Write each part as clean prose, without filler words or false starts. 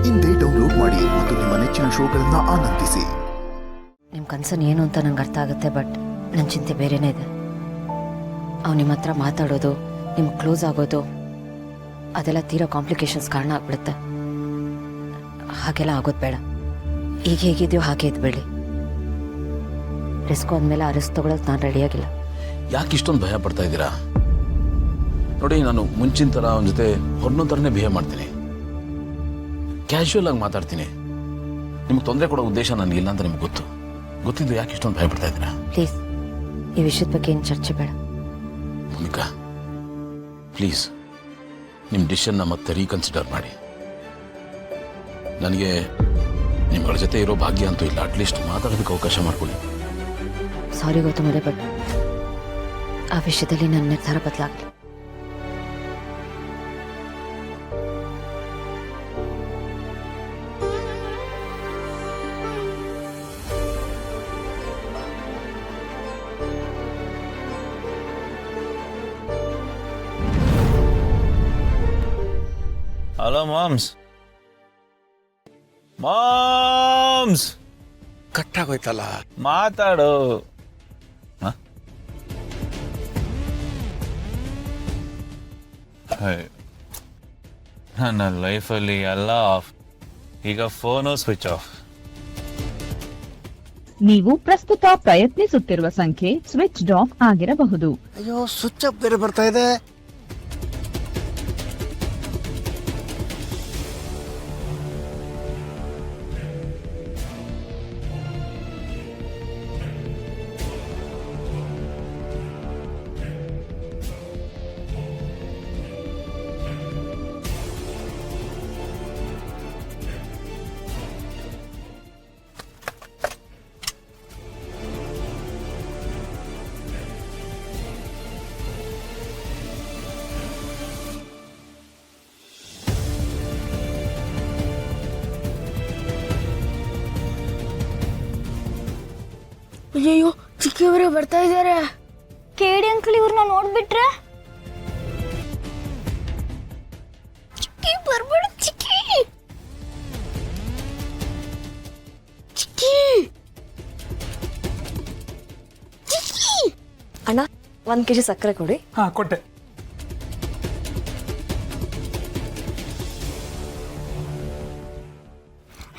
ಇಂದೇ ಡೌನ್ಲೋಡ್ ಮಾಡಿ ಮತ್ತು ನಿಮ್ಮ ನೆಚ್ಚಿನ ಶೋಗಳನ್ನ ಆನಂದಿಸಿ. ನಿಮ್ಮ ಕನ್ಸರ್ನ್ ಏನು ಅಂತ ನಂಗೆ ಅರ್ಥ ಆಗುತ್ತೆ, ಬಟ್ ನನ್ನ ಚಿಂತೆ ಬೇರೆನೇ ಇದೆ. ಅವ್ನು ನಿಮ್ಮ ಹತ್ರ ಮಾತಾಡೋದು, ನಿಮ್ಗೆ ಕ್ಲೋಸ್ ಆಗೋದು, ಅದೆಲ್ಲ ತೀರೋ ಕಾಂಪ್ಲಿಕೇಶನ್ಸ್ ಕಾರಣ ಆಗ್ಬಿಡುತ್ತೆ. ಹಾಗೆಲ್ಲ ಆಗೋದು ಬೇಡ. ಈಗ ಹೇಗಿದೆಯೋ ಹಾಗೆ ಇದ್ಬೇಡಿ. ರಿಸ್ಕ್ ಅಂದಮೇಲೆ ಆ ರಿಸ್ಕ್ ತಗೊಳ್ಳೋದು ನಾನು ರೆಡಿಯಾಗಿಲ್ಲ. ಯಾಕೆ ಇಷ್ಟೊಂದು ಭಯ ಪಡ್ತಾ ಇದ್ದೀರಾ? ನೋಡಿ, ನಾನು ಮುಂಚಿನ ಥರ ಅವನ ಜೊತೆ ಹೊರನೋ ಥರನೇ ಬಿಹೇವ್ ಮಾಡ್ತೀನಿ, ಕ್ಯಾಶುವಲ್ ಆಗಿ ಮಾತಾಡ್ತೀನಿ. ನಿಮ್ಗೆ ತೊಂದರೆ ಕೊಡೋ ಉದ್ದೇಶ ನನಗಿಲ್ಲ ಅಂತ ನಿಮ್ಗೆ ಗೊತ್ತಿದ್ದು ಯಾಕೆ ಇಷ್ಟೊಂದು ಭಯ ಪಡ್ತಾ ಇದ್ದೀರಾ? ಪ್ಲೀಸ್, ಈ ವಿಷಯದ ಬಗ್ಗೆ ಏನು ಚರ್ಚೆ ಬೇಡ. ಭೂಮಿಕಾ, ಪ್ಲೀಸ್ ನಿಮ್ಮ ಡಿಸಿಷನ್ನ ಮತ್ತೆ ರೀಕನ್ಸಿಡರ್ ಮಾಡಿ. ನನಗೆ ನಿಮ್ಗಳ ಜೊತೆ ಇರೋ ಭಾಗ್ಯ ಅಂತೂ ಇಲ್ಲ. ಅಟ್ಲೀಸ್ಟ್ ಮಾತಾಡೋದಕ್ಕೆ ಅವಕಾಶ ಮಾಡ್ಕೊಳ್ಳಿ. ಸಾರಿ ಗೌತಮ್, ಬಟ್ ಆ ವಿಷಯದಲ್ಲಿ ನನ್ನ ನಿರ್ಧಾರ ಬದಲಾಗಲಿ. ಹಲೋ ಮಾಮ್ಸ್ ಕಟ್ಟಾಗೋಯ್ತಲ್ಲ, ಮಾತಾಡು. ನನ್ನ ಲೈಫಲ್ಲಿ ಎಲ್ಲ ಆಫ್. ಈಗ ಫೋನು ಸ್ವಿಚ್ ಆಫ್. ನೀವು ಪ್ರಸ್ತುತ ಪ್ರಯತ್ನಿಸುತ್ತಿರುವ ಸಂಖ್ಯೆ ಸ್ವಿಚ್ ಆಫ್ ಆಗಿರಬಹುದು. ಅಯ್ಯೋ ಸ್ವಿಚ್ ಆಫ್ ಬೇರೆ ಬರ್ತಾ ಇದೆ. ಅಯ್ಯೋ, ಚಿಕ್ಕಿಯವರೇ ಬರ್ತಾ ಇದ್ದಾರೆ. ಕೇಡಿ ಅಂಕಲ್ ಇವ್ರನ್ನ ನೋಡ್ಬಿಟ್ರೆ ಚಿಕ್ಕಿ ಬರ್ಬೇಡ. ಚಿಕ್ಕಿ ಚಿಕ್ಕಿ ಚಿಕ್ಕಿ ಅಣ್ಣ, 1 kg ಸಕ್ಕರೆ ಕೊಡಿ. ಹಾ, ಕೊಟ್ಟೆ.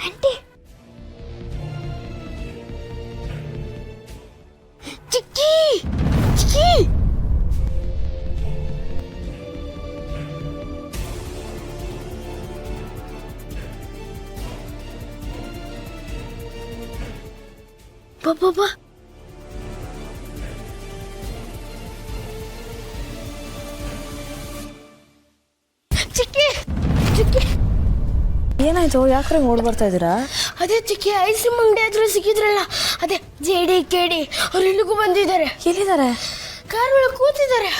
ಆಂಟಿ, ಚಿಕ್ಕಿ ಚಿಕ್ಕಿ ಬಾ. ಚಿಕ್ಕಿ ಚಿಕ್ಕಿ ಏನಾಯ್ತು? ಯಾಕ್ರೆ ಓಡ್ ಬರ್ತಾ ಇದ್ದೀರಾ? ಅದೇ ಚಿಕ್ಕಿ, ಐಸ್ ಕ್ರೀಮ್ ಅಂಗಡಿ ಹತ್ರ ಸಿಕ್ಕಿದ್ರಲ್ಲ, ಅದೇ ಜೇಡಿ ಕೇಡಿ ಅವ್ರು ಇಲ್ಲಿಗೂ ಬಂದಿದ್ದಾರೆ. ಎಲ್ಲಿದ್ದಾರೆ? ಕಾರ್ ಒಳಗೆ ಕೂತಿದ್ದಾರೆ.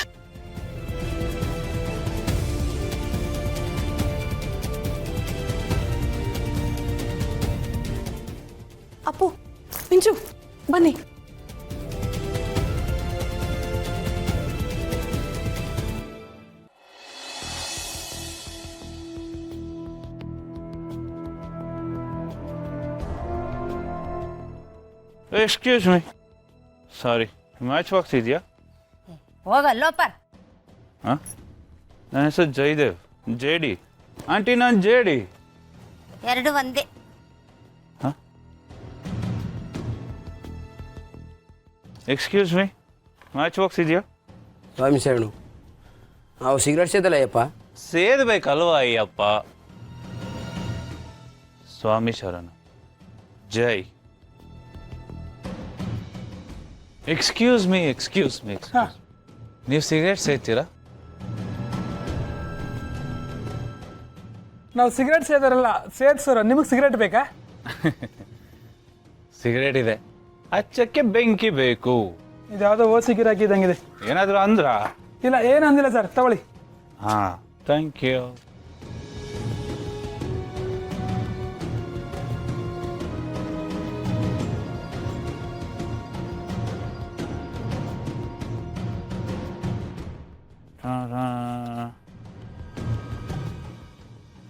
ಅಪ್ಪು, ಮಿಂಚು, ಬನ್ನಿ. ಎಕ್ಸ್ಕ್ಯೂಸ್ ಮೀ, ಸಾರಿ, ಮ್ಯಾಚ್ ಬಾಕ್ಸ್ ಇದೆಯಾ? ಹೋಗಲ್ಲೋಪ. ಹಾಂ, ನನ್ನ ಹೆಸರು ಜಯದೇವ್, ಜೇಡಿ. ಆಂಟಿ, ನಾನು ಜೇಡಿ. ಎರಡು ಒಂದೇ. ಹಾಂ, ಎಕ್ಸ್ಕ್ಯೂಸ್ ಮೀ, ಮ್ಯಾಚ್ ಬಾಕ್ಸ್ ಇದೆಯಾ? ಸ್ವಾಮಿ ಶರಣು, ನಾವು ಸಿಗರೇಟ್ ಸೇದಲ್ಲ ಅಯ್ಯಪ್ಪ. ಸೇದಬೇಕಲ್ವ ಅಯ್ಯಪ್ಪ. ಸ್ವಾಮಿ ಶರಣು, ಜೈ. Excuse me. ನೀವು ಸಿಗರೇಟ್ ಸೇದ್ತೀರಾ? ನಾವು ಸಿಗರೇಟ್ ಸೇದಾರಲ್ಲ, ಸೇದ್ಸೋರ. ನಿಮಗೆ ಸಿಗರೇಟ್ ಬೇಕಾ? ಸಿಗರೇಟ್ ಇದೆ, ಹಚ್ಚಕ್ಕೆ ಬೆಂಕಿ ಬೇಕು. ಇದ್ಯಾವುದೋ ಓಸಿ ಗಿರಾಕಿದಂಗಿದೆ. ಏನಾದರೂ ಅಂದ್ರಾ? ಇಲ್ಲ, ಏನು ಅಂದಿಲ್ಲ ಸರ್, ತಗೊಳ್ಳಿ. ಹಾಂ, ಥ್ಯಾಂಕ್ ಯು.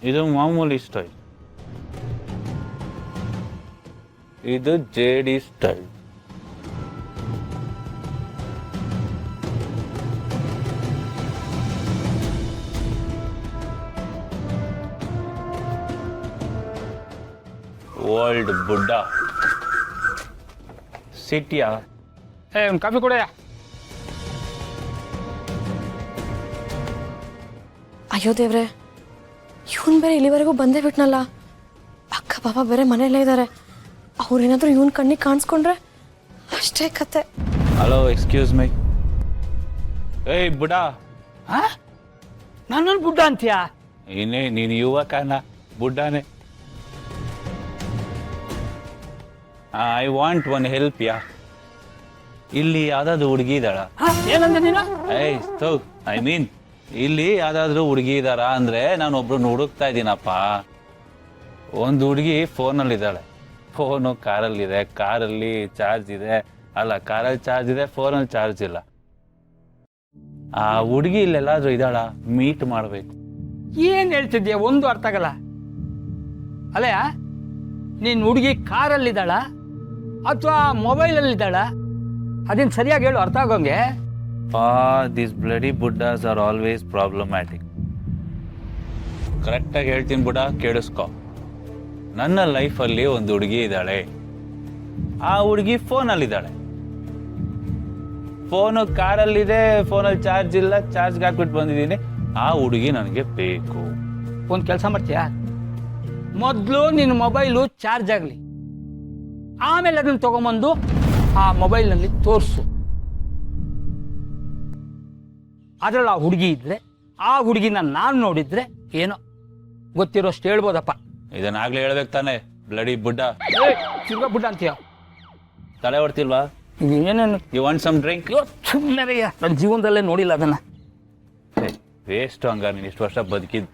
ಇದು ಮಾಮೂಲಿ ಸ್ಟೈಲ್. ಇದು ಜೆ ಡಿ ಸ್ಟೈಲ್. ಓಲ್ಡ್ ಬುಡ್ಡ ಸಿಟಿಯಾ. ಒಂದು ಕಾಫಿ ಕೊಡೆಯ. ಅಯ್ಯೋ ದೇವ್ರೆ, ಇವನ್ ಬೇರೆ ಇಲ್ಲಿವರೆಗೂ ಬಂದೇ ಬಿಟ್ನಲ್ಲ. ಅಕ್ಕ ಬಾಬಾ ಬೇರೆ ಮನೆಯಲ್ಲೇ ಇದ್ದಾರೆ. ಅವ್ರೇನಾದ್ರೂ ಇವನ್ ಕಣ್ಣಿಗೆ ಕಾಣಿಸ್ಕೊಂಡ್ರೆ ಅಷ್ಟೇ ಕತೆ. ಹಲೋ, ಎಕ್ಸ್ಕ್ಯೂಸ್ ಮೈ. ಏಯ್ ಬುಡ, ನನ್ನೊಂದು ಬುಡ್ಡ ಅಂತೀಯಾ? ಇನ್ನೇ ನೀನು ಯುವಕನ, ಬುಡ್ಡಾನೆ. ಐ ವಾಂಟ್ ಒನ್ ಹೆಲ್ಪ್ ಯಾ. ಇಲ್ಲಿ ಯಾವ್ದಾದ್ರು ಹುಡುಗಿ ಇದ್ದಾಳ? ಏನಂದ ನೀನು? ಐ ಮೀನ್ ಇಲ್ಲಿ ಯಾವ್ದಾದ್ರು ಹುಡುಗಿ ಇದ್ದಾರ ಅಂದ್ರೆ ನಾನು ಒಬ್ರನ್ನ ಹುಡುಕ್ತಾ ಇದ್ದೀನಪ್ಪ. ಒಂದು ಹುಡುಗಿ ಫೋನಲ್ಲಿದ್ದಾಳೆ. ಫೋನು ಕಾರಲ್ಲಿದೆ, ಕಾರಲ್ಲಿ ಚಾರ್ಜ್ ಇದೆ. ಅಲ್ಲ, ಕಾರಲ್ಲಿ ಚಾರ್ಜ್ ಇದೆ, ಫೋನಲ್ಲಿ ಚಾರ್ಜ್ ಇಲ್ಲ. ಆ ಹುಡುಗಿ ಇಲ್ಲೆಲ್ಲಾದ್ರೂ ಇದ್ದಾಳ? ಮೀಟ್ ಮಾಡ್ಬೇಕು. ಏನು ಹೇಳ್ತಿದ್ಯಾ? ಒಂದು ಅರ್ಥ ಆಗಲ್ಲ. ಅಲ್ಲಯ್ಯ, ನೀನು ಹುಡುಗಿ ಕಾರಲ್ಲಿದ್ದಾಳ ಅಥವಾ ಮೊಬೈಲಲ್ಲಿದ್ದಾಳ? ಅದೇನು ಸರಿಯಾಗಿ ಹೇಳು, ಅರ್ಥ ಆಗೋಂಗೆ. These bloody buddhas are always problematic. ಕರೆಕ್ಟಾಗಿ ಹೇಳ್ತೀನಿ ಬುಡ, ಕೇಳಿಸ್ಕೊ. ನನ್ನ ಲೈಫಲ್ಲಿ ಒಂದು ಹುಡುಗಿ ಇದ್ದಾಳೆ. ಆ ಹುಡುಗಿ ಫೋನಲ್ಲಿದ್ದಾಳೆ. ಫೋನು ಕಾರಲ್ಲಿದೆ, ಫೋನಲ್ಲಿ ಚಾರ್ಜ್ ಇಲ್ಲ, ಚಾರ್ಜ್ಗೆ ಹಾಕ್ಬಿಟ್ಟು ಬಂದಿದ್ದೀನಿ. ಆ ಹುಡುಗಿ ನನಗೆ ಬೇಕು. ಒಂದು ಕೆಲಸ ಮಾಡ್ತೀಯಾ? ಮೊದಲು ನಿನ್ನ ಮೊಬೈಲು ಚಾರ್ಜ್ ಆಗಲಿ, ಆಮೇಲೆ ಅದನ್ನು ತೊಗೊಂಬಂದು ಆ ಮೊಬೈಲ್ನಲ್ಲಿ ತೋರಿಸು. ಅದರಲ್ಲಿ ಆ ಹುಡುಗಿ ಇದ್ರೆ, ಆ ಹುಡುಗಿನ ನಾನು ನೋಡಿದ್ರೆ ಏನೋ ಗೊತ್ತಿರೋಷ್ಟು ಹೇಳ್ಬೋದಪ್ಪ. ಇದನ್ನಾಗ್ಲೇ ಹೇಳ್ಬೇಕು ತಾನೆ, ಬ್ಲಡಿ ಬುಡ್ಡ. ತಿರ್ಗಾ ಬುಡ್ಡ ಅಂತೀಯ? ತಲೆ ಹೊಡ್ತಿಲ್ವಾ? ಏನೇನು ಯು ವಾಂಟ್ ಸಮ್ ಡ್ರಿಂಕ್? ಸುಮ್ಮನೆ ನನ್ನ ಜೀವನದಲ್ಲೇ ನೋಡಿಲ್ಲ ಅದನ್ನ. ವೇಸ್ಟ್ ಹಂಗಾರೆ ನೀನು ಇಷ್ಟು ವರ್ಷ ಬದುಕಿದ್ದು.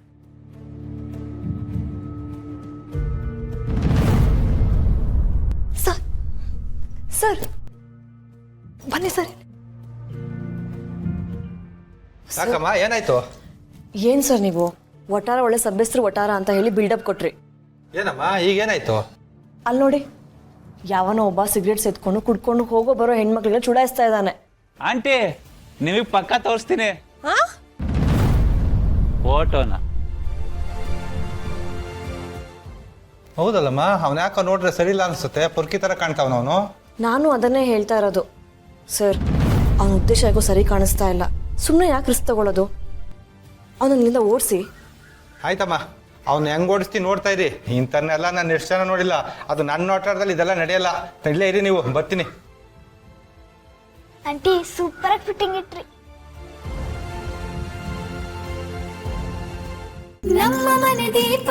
ಸರ್ ಬನ್ನಿ ಸರ್. ಯಾಕಮ್ಮ, ಏನಾಯ್ತು? ಏನ್ ಸರ್ ನೀವು ಒಟ್ಟಾರ ಒಳ್ಳೆ ಸಭ್ಯಸ್ರು ಒಟ್ಟಾರ ಅಂತ ಹೇಳಿ ಬಿಲ್ಡಪ್ ಕೊಟ್ರಿ. ಏನಮ್ಮ ಈಗೇನಾಯ್ತು? ಅಲ್ಲಿ ನೋಡಿ, ಯಾವನೋ ಒಬ್ಬ ಸಿಗರೇಟ್ ಎತ್ಕೊಂಡು ಕುಡ್ಕೊಂಡು ಹೋಗೋ ಬರೋ ಹೆಣ್ಮಕ್ಳಿಗೆ ಚುಡಾಯಿಸ್ತಾ ಇದ್ದಾನೆ. ಆಂಟಿ, ನಿಮಗೆ ಪಕ್ಕ ತೋರಿಸ್ತೀನಿ ಫೋಟೋನ. ಹೌದಲ್ಲಮ್ಮ, ಅವನ ಯಾಕೋ ನೋಡ್ರೆ ಸರಿ ಇಲ್ಲ ಅನ್ಸುತ್ತೆ. ಪುರ್ಕಿ ತರ ಕಾಣ್ತಾವನವನು. ನಾನು ಅದನ್ನೇ ಹೇಳ್ತಾ ಇರೋದು ಸರ್. ಅವನ ಉದ್ದೇಶ ಯಾಕೋ ಸರಿ ಕಾಣಿಸ್ತಾ ಇಲ್ಲ. ಸುಮ್ಮನೆ ಯಾಕೆ ರಿಸ್ಕ್ ತಗೊಳ್ಳೋದು? ಅವನಲ್ಲಿಂದ ಓಡಿಸಿ. ಆಯ್ತಮ್ಮ, ಅವ್ನು ಹೆಂಗ್ ಓಡಿಸ್ತೀನಿ ನೋಡ್ತಾ ಇರಿ. ಇಂಥನ್ನೆಲ್ಲ ನಾನು ಎಷ್ಟು ಜನ ನೋಡಿಲ್ಲ. ಅದು ನನ್ನ ನೋಟಾರದಲ್ಲಿ ಇದೆಲ್ಲ ನಡೆಯಲ್ಲ. ಇಲ್ಲೇ ಇರಿ ನೀವು, ಬರ್ತೀನಿ. ಆಂಟಿ ಸೂಪರ್ ಆಗಿ ಫಿಟ್ಟಿಂಗ್ ಇಟ್ರಿ. ನಮ್ಮ ಮನೆ ದೀಪ